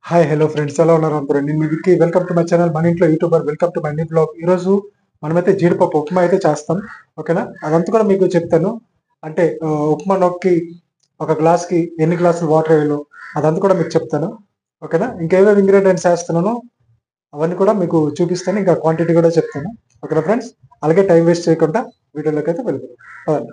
Hi hello friends, ఎలా ఉన్నారు అందరూ? నేను మీ Vicky. Welcome to my channel మన ఇంట్లో YouTuber. Welcome to my new blog. ఈరోజు మనమైతే జీడిపప్పు ఉప్మా అయితే చేస్తాం, ఓకేనా? అదంతా కూడా మీకు చెప్తాను. అంటే ఉప్మా నొక్కి ఒక గ్లాస్కి ఎన్ని గ్లాసులు వాటర్ వేయాలో అదంతా కూడా మీకు చెప్తాను, ఓకేనా? ఇంకేవేవి ఇంగ్రీడియంట్స్ వేస్తున్నానో అవన్నీ కూడా మీకు చూపిస్తాను, ఇంకా క్వాంటిటీ కూడా చెప్తాను, ఓకేనా ఫ్రెండ్స్? అలాగే టైం వేస్ట్ చేయకుండా వీడియోలోకి అయితే వెళ్ళిపోతాం.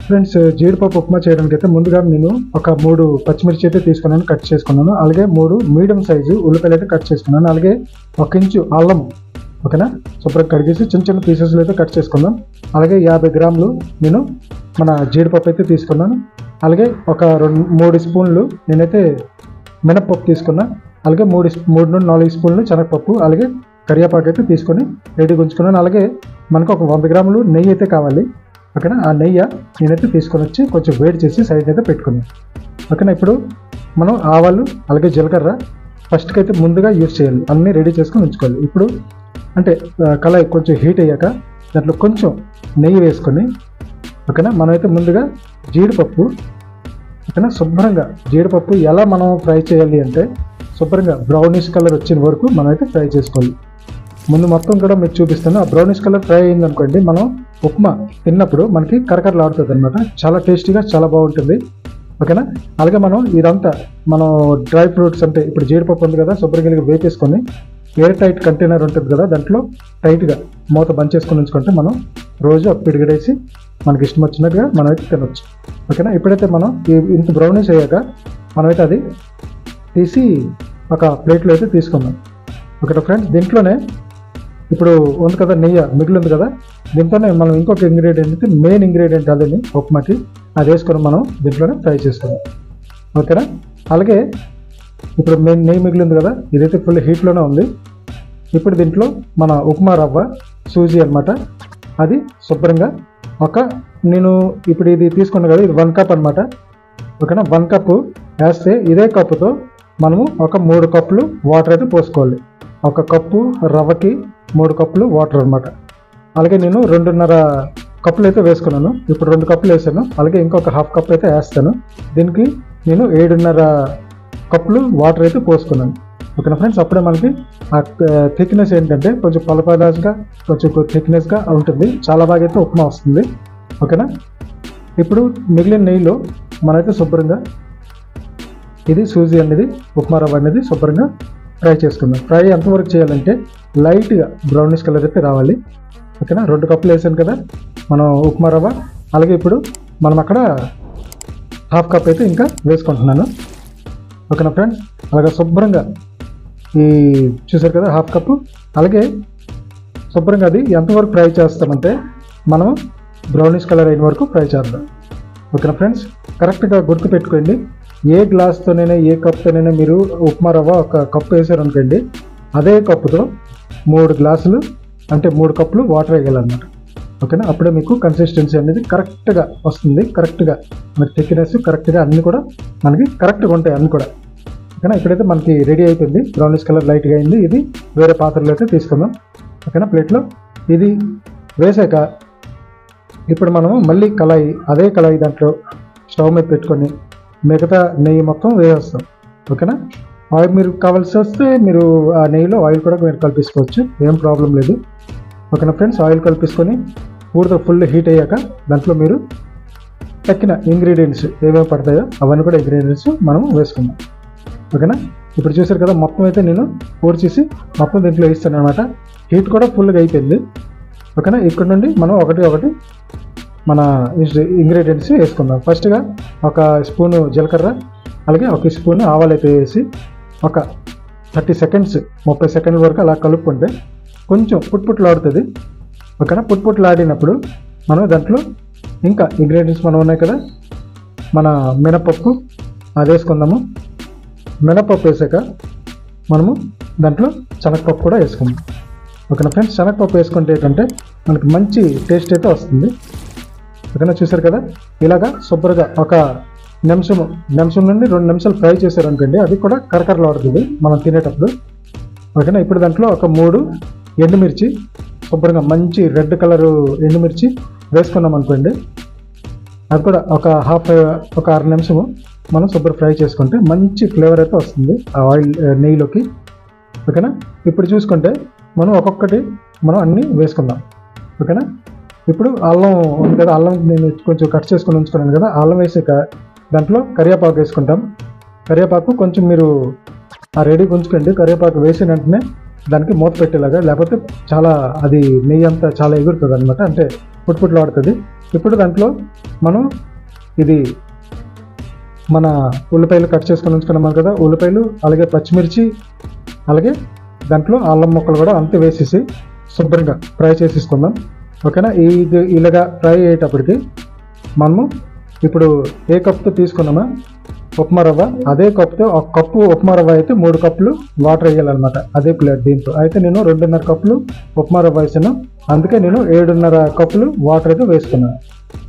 ఫ్రెండ్స్, జీడిపప్పు ఉప్మా చేయడానికి అయితే ముందుగా నేను ఒక 3 పచ్చిమిర్చి అయితే తీసుకున్నాను, కట్ చేసుకున్నాను. అలాగే 3 మీడియం సైజు ఉల్లిపాయలు అయితే కట్ చేసుకున్నాను. అలాగే 1 ఇంచు అల్లం, ఓకేనా, శుభ్రంగా కడిగేసి చిన్న చిన్న పీసెస్లో అయితే కట్ చేసుకుందాం. అలాగే 50 గ్రాములు నేను మన జీడిపప్పు అయితే తీసుకున్నాను. అలాగే ఒక 3 స్పూన్లు నేనైతే మినపప్పు తీసుకున్నా. అలాగే 3 నుండి 4 స్పూన్లు శనగపప్పు, అలాగే కరివేపాకు అయితే తీసుకొని రెడీగా ఉంచుకున్నాను. అలాగే మనకు ఒక 100 గ్రాములు నెయ్యి అయితే కావాలి, ఓకేనా? ఆ నెయ్యి నేనైతే తీసుకొని వచ్చి కొంచెం వేడి చేసి సైడ్ అయితే పెట్టుకున్నాను, ఓకేనా? ఇప్పుడు మనం ఆవాలు అలాగే జీలకర్ర ఫస్ట్కి అయితే ముందుగా యూజ్ చేయాలి, అన్నీ రెడీ చేసుకొని ఉంచుకోవాలి. ఇప్పుడు అంటే కళాయి కొంచెం హీట్ అయ్యాక దాంట్లో కొంచెం నెయ్యి వేసుకొని, ఓకేనా, మనమైతే ముందుగా జీడిపప్పు, ఓకేనా, శుభ్రంగా జీడిపప్పు ఎలా మనం ఫ్రై చేయాలి అంటే శుభ్రంగా బ్రౌనిష్ కలర్ వచ్చిన వరకు మనమైతే ఫ్రై చేసుకోవాలి. ముందు మొత్తం కూడా మీకు చూపిస్తాను. ఆ బ్రౌనిష్ కలర్ ఫ్రై అయింది అనుకోండి, మనం ఉప్మా తిన్నప్పుడు మనకి కరకరలాడుతుంది అనమాట. చాలా టేస్టీగా చాలా బాగుంటుంది, ఓకేనా? అలాగే ఇదంతా మనం డ్రై ఫ్రూట్స్ అంటే ఇప్పుడు జీడిపప్పు ఉంది కదా, శుభ్రంగా వేపేసుకొని ఎయిర్ టైట్ కంటైనర్ ఉంటుంది కదా, దాంట్లో టైట్గా మూత బంద్ చేసుకొని ఉంచుకుంటే మనం రోజు ఒక పిడిగడేసి మనకి ఇష్టం వచ్చినట్టుగా మనమైతే తినొచ్చు, ఓకేనా? ఇప్పుడైతే మనం ఇంత బ్రౌనిష్ అయ్యాక మనమైతే అది తీసి ఒక ప్లేట్లో అయితే తీసుకుందాం, ఓకేనా ఫ్రెండ్స్? దీంట్లోనే ఇప్పుడు ఉంది కదా నెయ్యి మిగిలింది కదా, దీంతోనే మనం ఇంకొక ఇంగ్రీడియంట్ అయితే మెయిన్ ఇంగ్రీడియంట్ అదని ఉప్మాకి అది వేసుకొని మనం దీంట్లోనే ఫ్రై చేసుకుందాం, ఓకేనా? అలాగే ఇప్పుడు మెయిన్ నెయ్యి మిగిలింది కదా, ఇదైతే ఫుల్ హీట్లోనే ఉంది. ఇప్పుడు దీంట్లో మన ఉప్మా రవ్వ సూజీ అనమాట, అది శుభ్రంగా నేను ఇప్పుడు ఇది తీసుకున్నాను కదా, ఇది 1 కప్ అనమాట, ఓకేనా? 1 కప్పు వేస్తే ఇదే కప్పుతో మనము ఒక 3 కప్పులు వాటర్ అయితే పోసుకోవాలి. 1 కప్పు రవ్వకి 3 కప్పులు వాటర్ అనమాట. అలాగే నేను 2.5 కప్పులు అయితే వేసుకున్నాను. ఇప్పుడు 2 కప్పులు వేసాను, అలాగే ఇంకొక 1/2 కప్ అయితే వేస్తాను. దీనికి నేను 7.5 కప్పులు వాటర్ అయితే పోసుకున్నాను, ఓకేనా ఫ్రెండ్స్? అప్పుడే మనకి ఆ థిక్నెస్ ఏంటంటే కొంచెం పలపదాగా కొంచెం థిక్నెస్గా ఉంటుంది, చాలా బాగా అయితే ఉప్మా వస్తుంది, ఓకేనా? ఇప్పుడు మిగిలిన నెయ్యిలో మనమైతే శుభ్రంగా ఇది సూజీ అనేది ఉప్మా రవ్వ అనేది శుభ్రంగా ఫ్రై చేసుకుందాం. ఫ్రై ఎంతవరకు చేయాలంటే లైట్గా బ్రౌనిష్ కలర్ అయితే రావాలి, ఓకేనా? 2 కప్పులు వేసాను కదా మనం ఉప్మా రవ్వ. అలాగే ఇప్పుడు మనం అక్కడ 1/2 కప్ అయితే ఇంకా వేసుకుంటున్నాను, ఓకేనా ఫ్రెండ్స్? అలాగే శుభ్రంగా చూసారు కదా 1/2 కప్పు. అలాగే శుభ్రంగా అది ఎంతవరకు ఫ్రై చేస్తామంటే మనం బ్రౌనిష్ కలర్ అయిన వరకు ఫ్రై చేద్దాం, ఓకేనా ఫ్రెండ్స్? కరెక్ట్గా గుర్తుపెట్టుకోండి, ఏ గ్లాస్తోనైనా ఏ కప్తోనైనా మీరు ఉప్మా రవ్వ 1 కప్పు వేసారు అనుకోండి, అదే కప్పుతో 3 గ్లాసులు అంటే 3 కప్పులు వాటర్ వేయాలన్నమాట, ఓకేనా? అప్పుడే మీకు కన్సిస్టెన్సీ అనేది కరెక్ట్గా వస్తుంది, కరెక్ట్గా మరి థిక్నెస్ కరెక్ట్గా అన్నీ కూడా మనకి కరెక్ట్గా ఉంటాయి అన్నీ కూడా, ఓకేనా? ఇప్పుడైతే మనకి రెడీ అయిపోయింది, బ్రౌనిష్ కలర్ లైట్గా అయింది. ఇది వేరే పాత్రలో అయితే తీసుకుందాం, ఓకేనా? ప్లేట్లో ఇది వేసాక ఇప్పుడు మనము మళ్ళీ అదే కళాయి దాంట్లో స్టవ్ మీద పెట్టుకొని మిగతా నెయ్యి మొత్తం వేసేస్తాం, ఓకేనా? ఆయిల్ మీరు కావాల్సి వస్తే మీరు ఆ నెయ్యిలో ఆయిల్ కూడా మీరు కలిపేసుకోవచ్చు, ఏం ప్రాబ్లం లేదు, ఓకేనా ఫ్రెండ్స్? ఆయిల్ కలిపేసుకొని పూర్తిగా ఫుల్ హీట్ అయ్యాక దాంట్లో మీరు తక్కిన ఇంగ్రీడియంట్స్ ఏమేమి పడతాయో అవన్నీ కూడా ఇంగ్రీడియంట్స్ మనం వేసుకుందాం, ఓకేనా? ఇప్పుడు చూసారు కదా మొత్తం అయితే నేను పూర్తి చేసి మొత్తం దీంట్లో వేస్తాను అనమాట. హీట్ కూడా ఫుల్గా అయిపోయింది, ఓకేనా? ఇక్కడ నుండి మనం ఒకటి మన ఇంగ్రీడియంట్స్ వేసుకుందాం. ఫస్ట్గా 1 స్పూను జీలకర్ర, అలాగే 1 స్పూను ఆవాలు అయితే వేసి ఒక 30 సెకండ్ల వరకు అలా కలుపుకుంటే కొంచెం పుట్పుట్లాడుతుంది, ఓకేనా? పుట్పుట్లాడినప్పుడు మనం దాంట్లో ఇంకా ఇంగ్రీడియంట్స్ మనం ఉన్నాయి కదా, మన మినపప్పు అది వేసుకుందాము. మినపప్పు వేసాక మనము దాంట్లో శనగపప్పు కూడా వేసుకుందాం, ఓకేనా ఫ్రెండ్స్? శనగపప్పు వేసుకుంటే ఏంటంటే మనకి మంచి టేస్ట్ అయితే వస్తుంది, ఓకేనా? చూసారు కదా ఇలాగా శుభ్రంగా 1 నిమిషం నుండి 2 నిమిషాలు ఫ్రై చేశారనుకోండి, అది కూడా కరకరలాడుతుంది మనం తినేటప్పుడు, ఓకేనా? ఇప్పుడు దాంట్లో ఒక 3 ఎండుమిర్చి శుభ్రంగా మంచి రెడ్ కలరు ఎండుమిర్చి వేసుకున్నాం అనుకోండి, అది కూడా ఒక 6 నిమిషము మనం శుభ్రం ఫ్రై చేసుకుంటే మంచి ఫ్లేవర్ అయితే వస్తుంది ఆ ఆయిల్ నెయ్యిలోకి. ఓకేనా. ఇప్పుడు చూసుకుంటే మనం ఒక్కొక్కటి మనం అన్నీ వేసుకుందాం. ఓకేనా. ఇప్పుడు అల్లం ఉంది కదా, అల్లం నేను కొంచెం కట్ చేసుకొని ఉంచుకున్నాను కదా, అల్లం వేసాక దాంట్లో కరివేపాకు వేసుకుంటాం. కరివేపాకు కొంచెం మీరు రెడీగా ఉంచుకోండి. కరివేపాకు వేసిన వెంటనే దానికి మూత పెట్టేలాగా, లేకపోతే చాలా అది నెయ్యి అంతా చాలా ఎగురుతుంది అనమాట, అంటే పుట్టుపుట్లు ఆడుతుంది. ఇప్పుడు దాంట్లో మనం ఇది మన ఉల్లిపాయలు కట్ చేసుకొని ఉంచుకున్నాం కదా, ఉల్లిపాయలు అలాగే పచ్చిమిర్చి అలాగే దాంట్లో అల్లం ముక్కలు కూడా అంతే వేసేసి శుభ్రంగా ఫ్రై చేసేసుకుందాం. ఓకేనా. ఇది ఇలాగా ఫ్రై అయ్యేటప్పటికి మనము ఇప్పుడు ఏ కప్తో తీసుకున్నామో ఉప్మా రవ్వ, అదే కప్తో 1 కప్పు ఉప్మా రవ్వ అయితే 3 కప్పులు వాటర్ వేయాలన్నమాట. అదే ప్లేట్ దీంతో అయితే నేను 2.5 కప్పులు ఉప్మా రవ్వ వేసాను, అందుకే నేను 7.5 కప్పులు వాటర్ అయితే వేసుకున్నాను.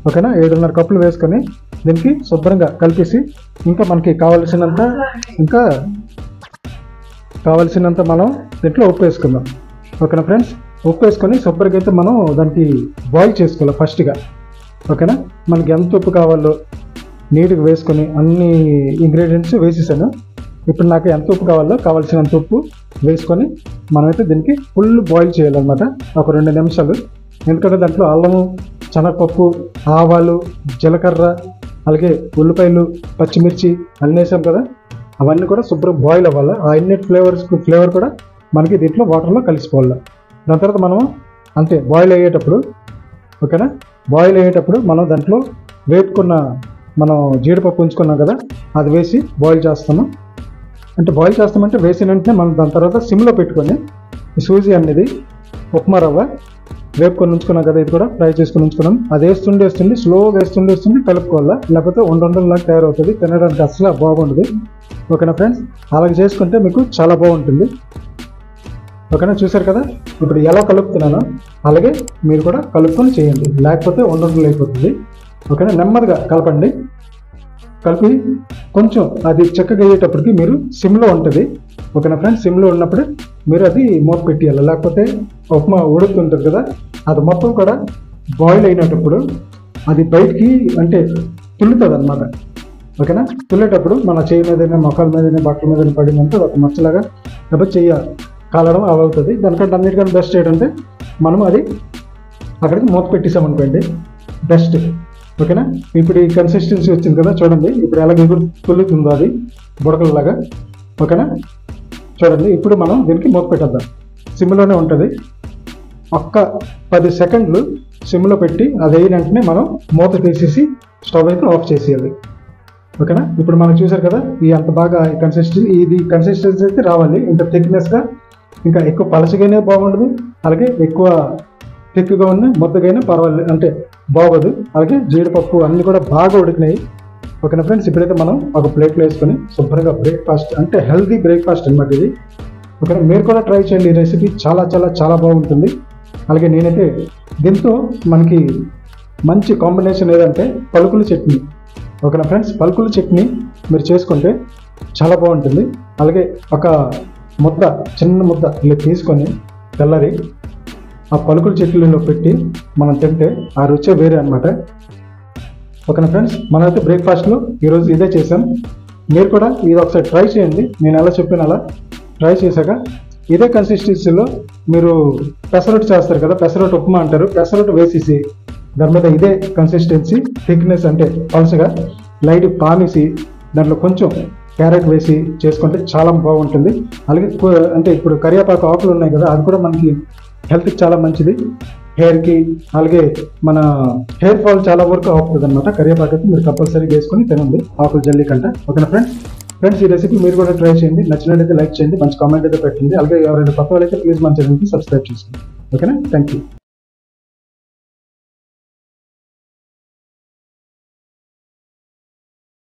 ఓకేనా. 7.5 కప్పులు వేసుకొని దీనికి శుభ్రంగా కలిపేసి ఇంకా మనకి కావాల్సినంత మనం దీంట్లో ఉప్పు వేసుకుందాం. ఓకేనా ఫ్రెండ్స్. ఉప్పు వేసుకొని శుభ్రంగా అయితే మనం దానికి బాయిల్ చేసుకోవాలి ఫస్ట్గా. ఓకేనా. మనకి ఎంత ఉప్పు కావాలో నీట్గా వేసుకొని అన్ని ఇంగ్రీడియంట్స్ వేసేసాను. ఇప్పుడు నాకు ఎంత ఉప్పు కావాలో కావాల్సినంత ఉప్పు వేసుకొని మనమైతే దీనికి ఫుల్ బాయిల్ చేయాలన్నమాట ఒక 2 నిమిషాలు. ఎందుకంటే దాంట్లో అల్లము, శనగపప్పు, ఆవాలు, జీలకర్ర అలాగే ఉల్లిపాయలు, పచ్చిమిర్చి అన్నీ వేసాం కదా, అవన్నీ కూడా శుభ్రం బాయిల్ అవ్వాలి. ఆ అన్ని ఫ్లేవర్ కూడా మనకి దీంట్లో వాటర్లో కలిసిపోవాలి. దాని తర్వాత మనం అంతే బాయిల్ అయ్యేటప్పుడు, ఓకేనా, బాయిల్ అయ్యేటప్పుడు మనం దాంట్లో మనం జీడిపప్పు ఉంచుకున్నాం కదా, అది వేసి బాయిల్ చేస్తాము. అంటే బాయిల్ చేస్తామంటే వేసిన వెంటనే మనం దాని తర్వాత సిమ్లో పెట్టుకొని సూజీ అనేది ఉప్మా రవ్వ వేపుకొని ఉంచుకున్నాం కదా, ఇది కూడా ఫ్రై చేసుకొని ఉంచుకున్నాం, అది వేస్తుండి స్లోగా వేస్తుండి కలుపుకోవాలా, లేకపోతే ఉండలాగా తయారవుతుంది, తినడానికి అసలు బాగుంటుంది. ఓకేనా ఫ్రెండ్స్. అలాగే చేసుకుంటే మీకు చాలా బాగుంటుంది. ఓకేనా. చూసారు కదా ఇప్పుడు ఎలా కలుపుతున్నానో అలాగే మీరు కూడా కలుపుకొని చేయండి, లేకపోతే ఉండలు అయిపోతుంది. ఓకేనా. నెమ్మదిగా కలపండి. కలిపి కొంచెం అది చక్కగా అయ్యేటప్పటికి మీరు సిమ్లో ఉంటుంది. ఓకేనా ఫ్రెండ్స్. సిమ్లో ఉన్నప్పుడు మీరు అది మూత పెట్టేయాలి, లేకపోతే ఉప్మా ఉడుకుతుంటుంది కదా, అది మొత్తం కూడా బాయిల్ అయినప్పుడు అది బయటికి అంటే తుల్లుతుంది అనమాట. ఓకేనా. తుల్లేటప్పుడు మన చేయి మీదైనా మొక్కల మీదైనా బట్టల మీదైనా పడిందంటే ఒక మచ్చలాగా లేకపోతే చెయ్యి కాలడం అవుతుంది. దానికంటే అన్నిటికన్నా బెస్ట్ ఏంటంటే మనం అది అక్కడికి మూత పెట్టేసామనుకోండి బెస్ట్. ఓకేనా. ఇప్పుడు ఈ కన్సిస్టెన్సీ వచ్చింది కదా, చూడండి ఇప్పుడు ఎలా తుల్లుతుందో అది బుడకలలాగా. ఓకేనా. చూడండి ఇప్పుడు మనం దీనికి మూత పెట్టేద్దాం. సిమ్లోనే ఉంటుంది. ఒక్క 10 సెకండ్లు సిమ్లో పెట్టి అది అయిన వెంటనే మనం మూత తీసేసి స్టవ్ అయితే ఆఫ్ చేసేయాలి. ఓకేనా. ఇప్పుడు మనం చూసారు కదా ఈ అంత బాగా కన్సిస్టెన్సీ అయితే రావాలి. ఇంత థిక్నెస్గా, ఇంకా ఎక్కువ పలచగానే బాగుండదు, అలాగే ఎక్కువ థిక్గా ఉన్న ముద్దగైనా పర్వాలేదు, అంటే బాగోదు. అలాగే జీడిపప్పు అన్నీ కూడా బాగా ఉడికినాయి. ఓకేనా ఫ్రెండ్స్. ఇప్పుడైతే మనం ఒక ప్లేట్లో వేసుకొని శుభ్రంగా బ్రేక్ఫాస్ట్, అంటే హెల్తీ బ్రేక్ఫాస్ట్ అనమాట ఇది. ఓకేనా. మీరు కూడా ట్రై చేయండి, ఈ రెసిపీ చాలా చాలా చాలా బాగుంటుంది. అలాగే నేనైతే దీంతో మనకి మంచి కాంబినేషన్ ఏదంటే పలుకుల చట్నీ. ఓకేనా ఫ్రెండ్స్. పలుకుల చట్నీ మీరు చేసుకుంటే చాలా బాగుంటుంది. అలాగే ఒక చిన్న ముద్ద ఇలా తీసుకొని తెల్లరి ఆ పలుకుల చట్నీలో పెట్టి మనం తింటే ఆ రుచే వేరే అనమాట. ఓకేనా ఫ్రెండ్స్. మనమైతే బ్రేక్ఫాస్ట్లో ఈరోజు ఇదే చేసాం. మీరు కూడా ఇది ఒకసారి ట్రై చేయండి, నేను ఎలా చెప్పిన అలా ట్రై చేశాక ఇదే కన్సిస్టెన్సీలో మీరు పెసరట్టు చేస్తారు కదా, పెసరట్టు ఉప్మా అంటారు, పెసరట్టు వేసేసి దాని మీద ఇదే కన్సిస్టెన్సీ థిక్నెస్ అంటే పలుసగా లైట్ పామేసి దాంట్లో కొంచెం క్యారెట్ వేసి చేసుకుంటే చాలా బాగుంటుంది. అలాగే అంటే ఇప్పుడు కరివేపాకు ఆకులు ఉన్నాయి కదా, అది కూడా మనకి హెల్త్కి చాలా మంచిది, హెయిర్కి. అలాగే మన హెయిర్ ఫాల్ చాలా వరకు అవుతుంది అనమాట. కరివేపాకు అయితే మీరు కంపల్సరీ వేసుకొని తినండి ఆకులు జల్లి కంట. ఓకేనా ఫ్రెండ్స్. ఈ రెసిపీ మీరు కూడా ట్రై చేయండి, నచ్చినట్లయితే లైక్ చేయండి, మంచి కామెంట్ అయితే పెట్టండి. అలాగే ఎవరైనా కొత్త వాళ్ళైతే ప్లీజ్ మన ఛానల్కి సబ్స్క్రైబ్ చేసుకోండి. ఓకేనా. Thank you.